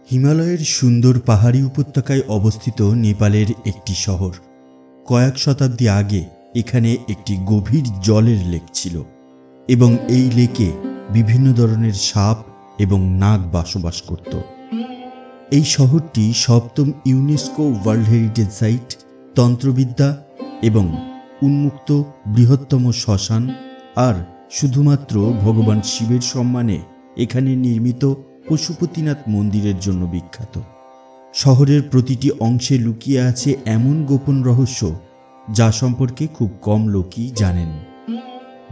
হিমালয়ের সুন্দর পাহাড়ি উপত্যকায় অবস্থিত নেপালের একটি শহর। কয়েক শতাব্দী আগে এখানে একটি গভীর জলের লেক ছিল এবং এই লেকে বিভিন্ন ধরনের সাপ এবং নাগ বসবাস করত। এই শহরটি সপ্তম ইউনেস্কো ওয়ার্ল্ড হেরিটেজ সাইট, তন্ত্রবিদ্যা এবং উন্মুক্ত বৃহত্তম শ্মশান আর শুধুমাত্র ভগবান শিবের সম্মানে এখানে নির্মিত পশুপতিনাথ মন্দিরের জন্য বিখ্যাত। শহরের প্রতিটি অংশে লুকিয়ে আছে এমন গোপন রহস্য যা সম্পর্কে খুব কম লোকই জানেন।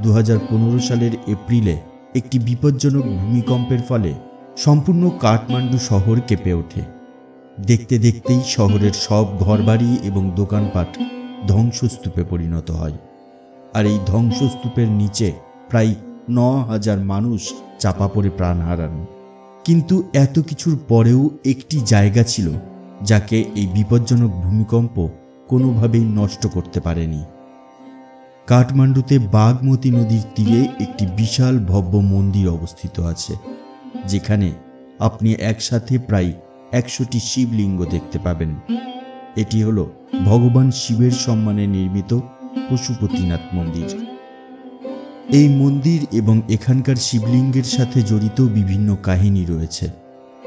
2015 সালের এপ্রিলে একটি বিপজ্জনক ভূমিকম্পের ফলে সম্পূর্ণ কাঠমান্ডু শহর কেঁপে ওঠে। দেখতে দেখতেই শহরের সব ঘরবাড়ি এবং দোকানপাট ধ্বংসস্তূপে পরিণত হয়, আর এই ধ্বংসস্তূপের নিচে প্রায় 9,000 মানুষ চাপা পড়ে প্রাণ হারান। কিন্তু এত কিছুর পরেও একটি জায়গা ছিল যাকে এই বিপজ্জনক ভূমিকম্প কোনোভাবেই নষ্ট করতে পারেনি। কাঠমান্ডুতে বাগমতী নদীর তীরে একটি বিশাল ভব্য মন্দির অবস্থিত আছে, যেখানে আপনি একসাথে প্রায় 100টি শিবলিঙ্গ দেখতে পাবেন। এটি হল ভগবান শিবের সম্মানে নির্মিত পশুপতিনাথ মন্দির। এই মন্দির এবং এখানকার শিবলিঙ্গের সাথে জড়িত বিভিন্ন কাহিনী রয়েছে।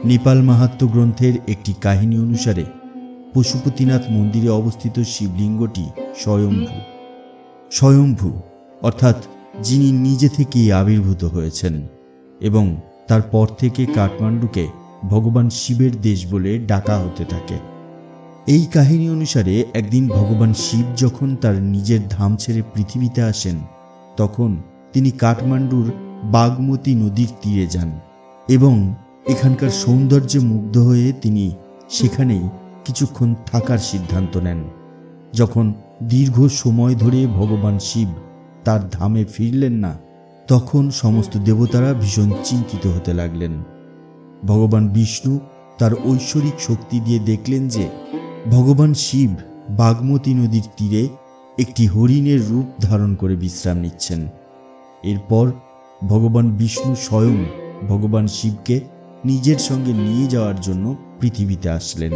নেপাল মাহাত্ম্য গ্রন্থের একটি কাহিনী অনুসারে পশুপতিনাথ মন্দিরে অবস্থিত শিবলিঙ্গটি স্বয়ম্ভু অর্থাৎ যিনি নিজে থেকেই আবির্ভূত হয়েছেন, এবং তারপর থেকে কাঠমান্ডুকে ভগবান শিবের দেশ বলে ডাকা হতে থাকে। এই কাহিনী অনুসারে একদিন ভগবান শিব যখন তার নিজের ধাম ছেড়ে পৃথিবীতে আসেন, তখন তিনি কাঠমান্ডুর বাগমতী নদীর তীরে যান এবং এখানকার সৌন্দর্যে মুগ্ধ হয়ে তিনি সেখানেই কিছুক্ষণ থাকার সিদ্ধান্ত নেন। যখন দীর্ঘ সময় ধরে ভগবান শিব তার ধামে ফিরলেন না, তখন সমস্ত দেবতারা ভীষণ চিন্তিত হতে লাগলেন। ভগবান বিষ্ণু তার ঐশ্বরিক শক্তি দিয়ে দেখলেন যে ভগবান শিব বাগমতী নদীর তীরে একটি হরিণের রূপ ধারণ করে বিশ্রাম নিচ্ছেন। এরপর ভগবান বিষ্ণু স্বয়ং ভগবান শিবকে নিজের সঙ্গে নিয়ে যাওয়ার জন্য পৃথিবীতে আসলেন।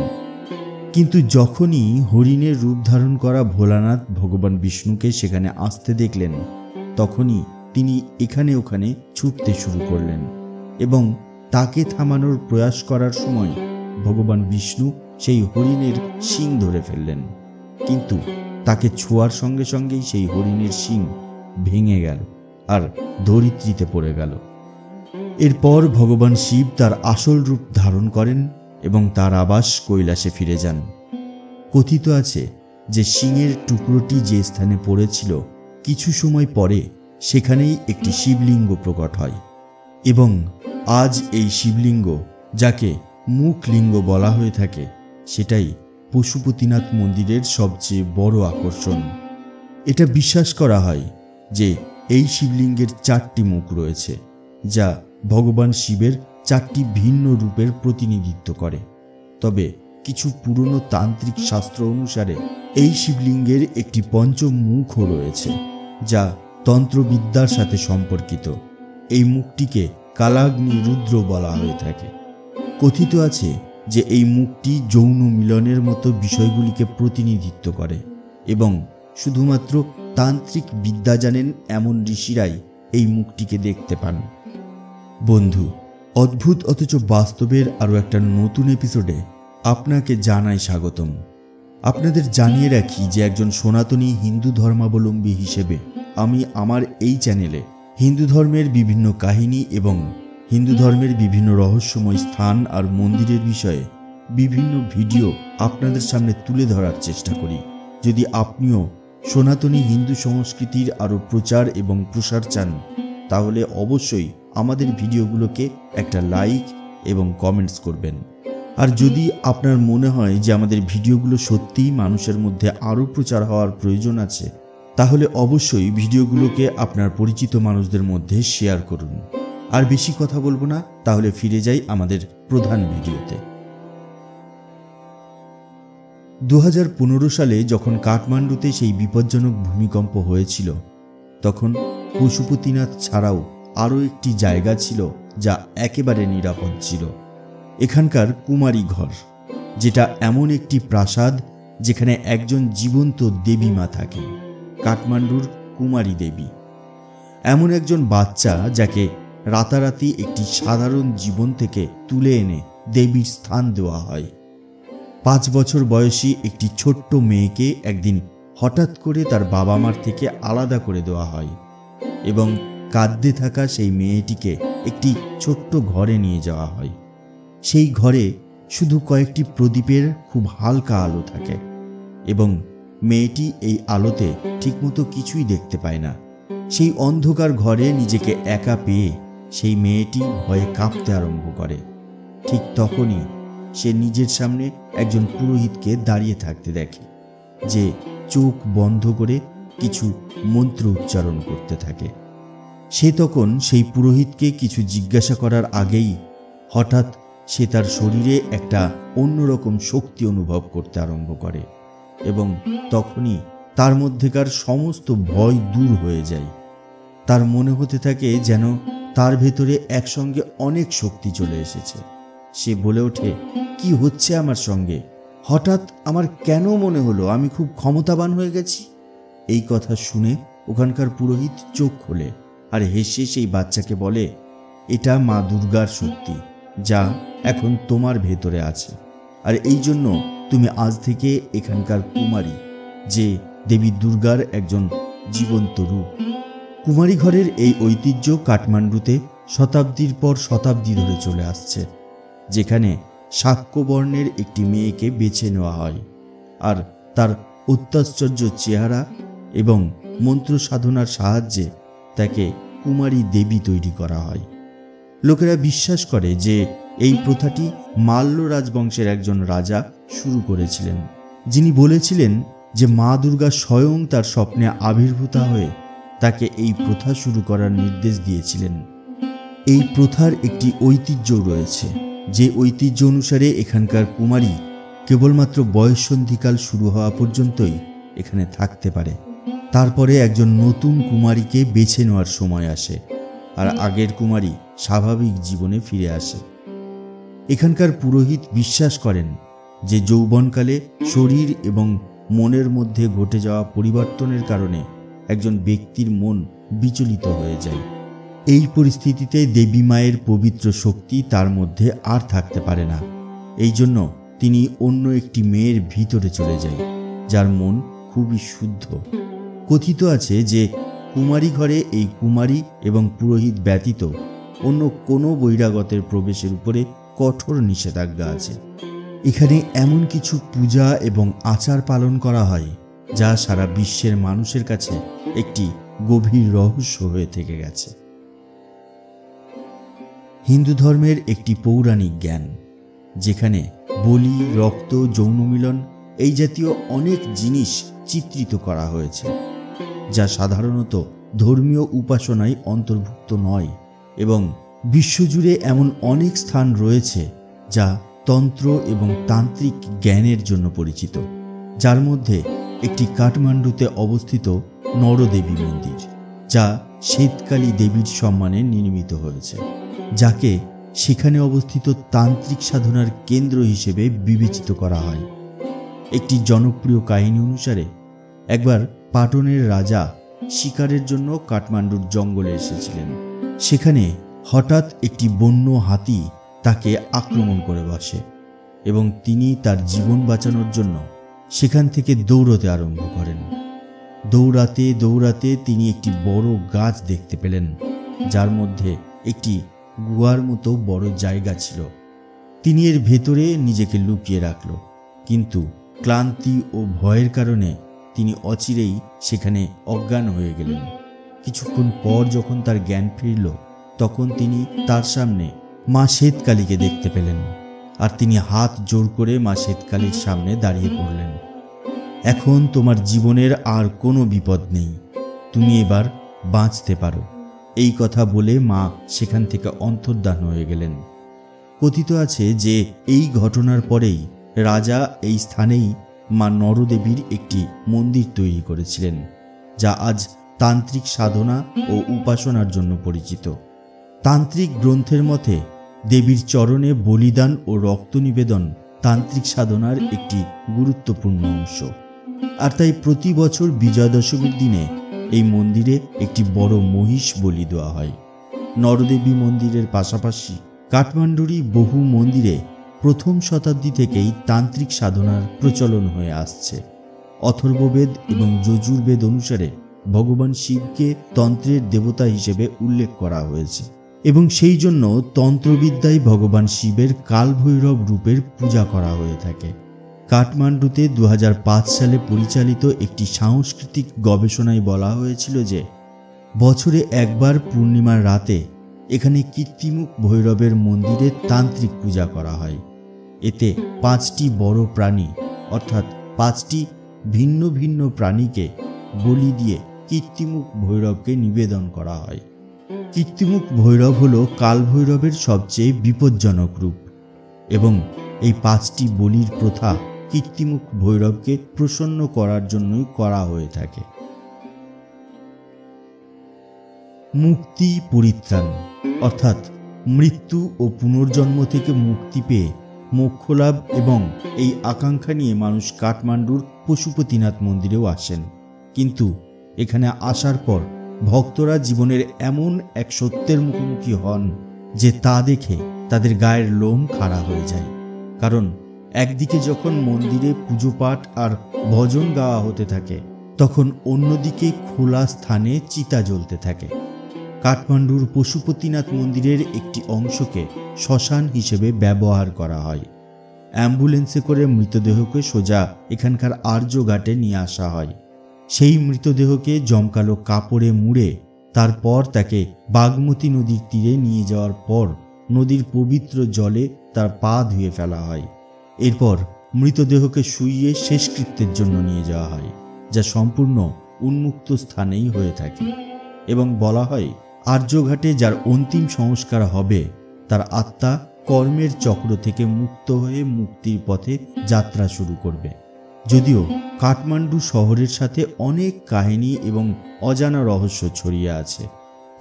কিন্তু যখনই হরিণের রূপ ধারণ করা ভোলানাথ ভগবান বিষ্ণুকে সেখানে আসতে দেখলেন, তখনই তিনি এখানে ওখানে ছুটতে শুরু করলেন এবং তাকে থামানোর প্রয়াস করার সময় ভগবান বিষ্ণু সেই হরিণের শিং ধরে ফেললেন। কিন্তু তাকে ছোঁয়ার সঙ্গে সঙ্গেই সেই হরিণের শিং ভেঙে গেল আর ধরিত্রীতে পড়ে গেল। এরপর ভগবান শিব তার আসল রূপ ধারণ করেন এবং তার আবাস কৈলাসে ফিরে যান। কথিত আছে যে শিংয়ের টুকরোটি যে স্থানে পড়েছিল, কিছু সময় পরে সেখানেই একটি শিবলিঙ্গ প্রকট হয় এবং আজ এই শিবলিঙ্গ, যাকে মুখলিঙ্গ বলা হয়ে থাকে, সেটাই পশুপতিনাথ মন্দিরের সবচেয়ে বড় আকর্ষণ। এটা বিশ্বাস করা হয় যে এই শিবলিঙ্গের 4টি মুখ রয়েছে, যা ভগবান শিবের 4টি ভিন্ন রূপের প্রতিনিধিত্ব করে। তবে কিছু পুরনো তান্ত্রিক শাস্ত্র অনুসারে এই শিবলিঙ্গের একটি পঞ্চম মুখও রয়েছে, যা তন্ত্রবিদ্যার সাথে সম্পর্কিত। এই মুখটিকে কালাগ্নি রুদ্র বলা হয়ে থাকে। কথিত আছে যে এই মুখটি যৌন মিলনের মতো বিষয়গুলিকে প্রতিনিধিত্ব করে এবং শুধুমাত্র তান্ত্রিক বিদ্যা জানেন এমন ঋষিরাই এই মুখটিকে দেখতে পান। বন্ধু, অদ্ভুত অথচ বাস্তবের আরও একটা নতুন এপিসোডে আপনাকে জানাই স্বাগতম। আপনাদের জানিয়ে রাখি যে একজন সনাতনী হিন্দু ধর্মাবলম্বী হিসেবে আমি আমার এই চ্যানেলে হিন্দু ধর্মের বিভিন্ন কাহিনী এবং হিন্দু ধর্মের বিভিন্ন রহস্যময় স্থান আর মন্দিরের বিষয়ে বিভিন্ন ভিডিও আপনাদের সামনে তুলে ধরার চেষ্টা করি। যদি আপনিও সনাতনী হিন্দু সংস্কৃতির আরও প্রচার এবং প্রসার চান, তাহলে অবশ্যই আমাদের ভিডিওগুলোকে একটা লাইক এবং কমেন্টস করবেন। আর যদি আপনার মনে হয় যে আমাদের ভিডিওগুলো সত্যিই মানুষের মধ্যে আরও প্রচার হওয়ার প্রয়োজন আছে, তাহলে অবশ্যই ভিডিওগুলোকে আপনার পরিচিত মানুষদের মধ্যে শেয়ার করুন। আর বেশি কথা বলবো না, তাহলে ফিরে যাই আমাদের প্রধান ভিডিওতে। 2015 সালে যখন কাঠমান্ডুতে সেই বিপজ্জনক ভূমিকম্প হয়েছিল, তখন পশুপতিনাথ ছাড়াও আরও একটি জায়গা ছিল যা একেবারে নিরাপদ ছিল। এখানকার কুমারী ঘর, যেটা এমন একটি প্রাসাদ যেখানে একজন জীবন্ত দেবী মা থাকেন, কাঠমান্ডুর কুমারী দেবী। এমন একজন বাচ্চা যাকে রাতারাতি একটি সাধারণ জীবন থেকে তুলে এনে দেবীর স্থান দেওয়া হয়। 5 বছর বয়সী একটি ছোট্ট মেয়েকে একদিন হঠাৎ করে তার বাবা মার থেকে আলাদা করে দেওয়া হয় এবং কাঁদতে থাকা সেই মেয়েটিকে একটি ছোট্ট ঘরে নিয়ে যাওয়া হয়। সেই ঘরে শুধু কয়েকটি প্রদীপের খুব হালকা আলো থাকে এবং মেয়েটি এই আলোতে ঠিকমতো কিছুই দেখতে পায় না। সেই অন্ধকার ঘরে নিজেকে একা পেয়ে সেই মেয়েটি ভয়ে কাঁপতে আরম্ভ করে। ঠিক তখনই সে নিজের সামনে একজন পুরোহিতকে দাঁড়িয়ে থাকতে দেখে, যে চোখ বন্ধ করে কিছু মন্ত্র উচ্চারণ করতে থাকে। সে তখন সেই পুরোহিতকে কিছু জিজ্ঞাসা করার আগেই হঠাৎ সে তার শরীরে একটা অন্যরকম শক্তি অনুভব করতে আরম্ভ করে এবং তখনই তার মধ্যেকার সমস্ত ভয় দূর হয়ে যায়। তার মনে হতে থাকে যেন তার ভেতরে একসঙ্গে অনেক শক্তি চলে এসেছে। সে বলে ওঠে, কি হচ্ছে আমার সঙ্গে? হঠাৎ আমার কেন মনে হলো আমি খুব ক্ষমতাবান হয়ে গেছি? এই কথা শুনে ওখানকার পুরোহিত চোখ খোলে আর হেসে সেই বাচ্চাকে বলে, এটা মা দুর্গার শক্তি যা এখন তোমার ভেতরে আছে, আর এই জন্য তুমি আজ থেকে এখানকার কুমারী, যে দেবী দুর্গার একজন জীবন্ত রূপ। কুমারী ঘরের এই ঐতিহ্য কাঠমান্ডুতে শতাব্দীর পর শতাব্দী ধরে চলে আসছে, যেখানে শাক্যবর্ণের একটি মেয়েকে বেছে নেওয়া হয় আর তার অত্যাশ্চর্য চেহারা এবং মন্ত্র সাধনার সাহায্যে তাকে কুমারী দেবী তৈরি করা হয়। লোকেরা বিশ্বাস করে যে এই প্রথাটি মাল্য রাজবংশের একজন রাজা শুরু করেছিলেন, যিনি বলেছিলেন যে মা দুর্গা স্বয়ং তার স্বপ্নে আবির্ভূত হয়ে তাকে এই প্রথা শুরু করার নির্দেশ দিয়েছিলেন। এই প্রথার একটি ঐতিহ্য রয়েছে, যে ঐতিহ্য অনুসারে এখানকার কুমারী কেবলমাত্র বয়ঃসন্ধিকাল শুরু হওয়া পর্যন্তই এখানে থাকতে পারে। তারপরে একজন নতুন কুমারীকে বেছে নেওয়ার সময় আসে আর আগের কুমারী স্বাভাবিক জীবনে ফিরে আসে। এখানকার পুরোহিত বিশ্বাস করেন যে যৌবনকালে শরীর এবং মনের মধ্যে ঘটে যাওয়া পরিবর্তনের কারণে একজন ব্যক্তির মন বিচলিত হয়ে যায়। এই পরিস্থিতিতে দেবী মায়ের পবিত্র শক্তি তার মধ্যে আর থাকতে পারে না। এই জন্য তিনি অন্য একটি মেয়ের ভিতরে চলে যায়, যার মন খুবই শুদ্ধ। কথিত আছে যে কুমারী ঘরে এই কুমারী এবং পুরোহিত ব্যতীত অন্য কোনো বহিরাগতের প্রবেশের উপরে কঠোর নিষেধাজ্ঞা আছে। এখানে এমন কিছু পূজা এবং আচার পালন করা হয় যা সারা বিশ্বের মানুষের কাছে একটি গভীর রহস্য হয়ে থেকে গেছে। হিন্দু ধর্মের একটি পৌরাণিক জ্ঞান, যেখানে বলি, রক্ত, যৌন মিলন এই জাতীয় অনেক জিনিস চিত্রিত করা হয়েছে, যা সাধারণত ধর্মীয় উপাসনায় অন্তর্ভুক্ত নয়, এবং বিশ্বজুড়ে এমন অনেক স্থান রয়েছে যা তন্ত্র এবং তান্ত্রিক জ্ঞানের জন্য পরিচিত, যার মধ্যে একটি কাঠমান্ডুতে অবস্থিত নরদেবী মন্দির, যা শ্বেতকালী দেবীর সম্মানে নির্মিত হয়েছে, যাকে সেখানে অবস্থিত তান্ত্রিক সাধনার কেন্দ্র হিসেবে বিবেচিত করা হয়। একটি জনপ্রিয় কাহিনী অনুসারে একবার পাটনের রাজা শিকারের জন্য কাঠমান্ডুর জঙ্গলে এসেছিলেন। সেখানে হঠাৎ একটি বন্য হাতি তাকে আক্রমণ করে বসে এবং তিনি তার জীবন বাঁচানোর জন্য সেখান থেকে দৌড়তে আরম্ভ করেন। দৌড়াতে দৌড়াতে তিনি একটি বড় গাছ দেখতে পেলেন, যার মধ্যে একটি গুহার মতো বড় জায়গা ছিল। তিনি এর ভেতরে নিজেকে লুকিয়ে রাখল, কিন্তু ক্লান্তি ও ভয়ের কারণে তিনি অচিরেই সেখানে অজ্ঞান হয়ে গেলেন। কিছুক্ষণ পর যখন তার জ্ঞান ফিরল, তখন তিনি তার সামনে মা শ্বেতকালীকে দেখতে পেলেন, আর তিনি হাত জোর করে মা শ্বেতকালীর সামনে দাঁড়িয়ে পড়লেন। এখন তোমার জীবনের আর কোনো বিপদ নেই, তুমি এবার বাঁচতে পারো, এই কথা বলে মা সেখান থেকে অন্তর্ধান হয়ে গেলেন। কথিত আছে যে এই ঘটনার পরেই রাজা এই স্থানেই মা নরদেবীর একটি মন্দির তৈরি করেছিলেন, যা আজ তান্ত্রিক সাধনা ও উপাসনার জন্য পরিচিত। তান্ত্রিক গ্রন্থের মতে দেবীর চরণে বলিদান ও রক্ত নিবেদন তান্ত্রিক সাধনার একটি গুরুত্বপূর্ণ অংশ। আর তাই প্রতি বছর বিজয়া দশমীর দিনে এই মন্দিরে একটি বড় মহিষ বলি দেওয়া হয়। নরদেবী মন্দিরের পাশাপাশি কাঠমান্ডুরই বহু মন্দিরে প্রথম শতাব্দী থেকেই তান্ত্রিক সাধনার প্রচলন হয়ে আসছে। অথর্ববেদ এবং যজুর্বেদ অনুসারে ভগবান শিবকে তন্ত্রের দেবতা হিসেবে উল্লেখ করা হয়েছে এবং সেই জন্য তন্ত্রবিদ্যায় ভগবান শিবের কালভৈরব রূপের পূজা করা হয়ে থাকে। কাঠমান্ডুতে 2005 সালে পরিচালিত একটি সাংস্কৃতিক গবেষণায় বলা হয়েছিল যে বছরে একবার পূর্ণিমার রাতে এখানে কীর্তিমুখ ভৈরবের মন্দিরে তান্ত্রিক পূজা করা হয়। এতে 5টি বড় প্রাণী অর্থাৎ 5টি ভিন্ন ভিন্ন প্রাণীকে বলি দিয়ে কীর্তিমুখ ভৈরবকে নিবেদন করা হয়। কীর্তিমুখ ভৈরব হল কালভৈরবের সবচেয়ে বিপজ্জনক রূপ এবং এই 5টি বলির প্রথা কীর্তিমুখ ভৈরবকে প্রসন্ন করার জন্যই করা হয়ে থাকে। মুক্তি পরিত্রাণ অর্থাৎ মৃত্যু ও পুনর্জন্ম থেকে মুক্তি পেয়ে মোক্ষ লাভ এবং এই আকাঙ্ক্ষা নিয়ে মানুষ কাঠমান্ডুর পশুপতিনাথ মন্দিরেও আসেন। কিন্তু এখানে আসার পর ভক্তরা জীবনের এমন এক সত্যের মুখোমুখি হন যে তা দেখে তাদের গায়ের লোম খাড়া হয়ে যায়। কারণ একদিকে যখন মন্দিরে পুজো পাঠ আর ভজন গাওয়া হতে থাকে, তখন অন্যদিকে খোলা স্থানে চিতা জ্বলতে থাকে। কাঠমান্ডুর পশুপতিনাথ মন্দিরের একটি অংশকে শ্মশান হিসেবে ব্যবহার করা হয়। অ্যাম্বুলেন্সে করে মৃতদেহকে সোজা এখানকার আর্য ঘাটে নিয়ে আসা হয়। সেই মৃতদেহকে জমকালো কাপড়ে মুড়ে তারপর তাকে বাগমতী নদীর তীরে নিয়ে যাওয়ার পর নদীর পবিত্র জলে তার পা ধুয়ে ফেলা হয়। এরপর মৃতদেহকে শুইয়ে শেষকৃত্যের জন্য নিয়ে যাওয়া হয়, যা সম্পূর্ণ উন্মুক্ত স্থানেই হয়ে থাকে এবং বলা হয় আর্যঘাটে যার অন্তিম সংস্কার হবে তার আত্মা কর্মের চক্র থেকে মুক্ত হয়ে মুক্তির পথে যাত্রা শুরু করবে। যদিও কাঠমান্ডু শহরের সাথে অনেক কাহিনী এবং অজানা রহস্য ছড়িয়ে আছে,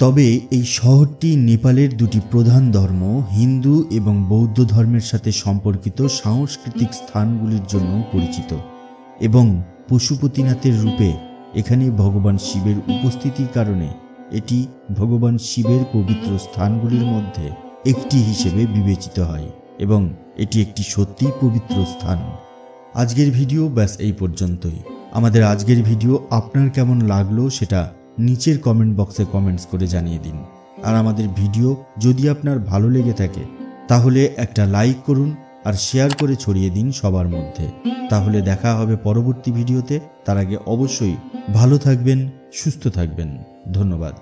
তবে এই শহরটি নেপালের দুটি প্রধান ধর্ম হিন্দু এবং বৌদ্ধ ধর্মের সাথে সম্পর্কিত সাংস্কৃতিক স্থানগুলির জন্য পরিচিত এবং পশুপতিনাথের রূপে এখানে ভগবান শিবের উপস্থিতির কারণে এটি ভগবান শিবের পবিত্র স্থানগুলির মধ্যে একটি হিসেবে বিবেচিত হয় এবং এটি একটি সত্যিই পবিত্র স্থান। আজকের ভিডিও ব্যাস এই পর্যন্তই। আমাদের আজকের ভিডিও আপনার কেমন লাগলো সেটা নিচের কমেন্ট বক্সে কমেন্টস করে জানিয়ে দিন। আর আমাদের ভিডিও যদি আপনার ভালো লেগে থাকে তাহলে একটা লাইক করুন আর শেয়ার করে ছড়িয়ে দিন সবার মধ্যে। তাহলে দেখা হবে পরবর্তী ভিডিওতে। তার আগে অবশ্যই ভালো থাকবেন, সুস্থ থাকবেন। ধন্যবাদ।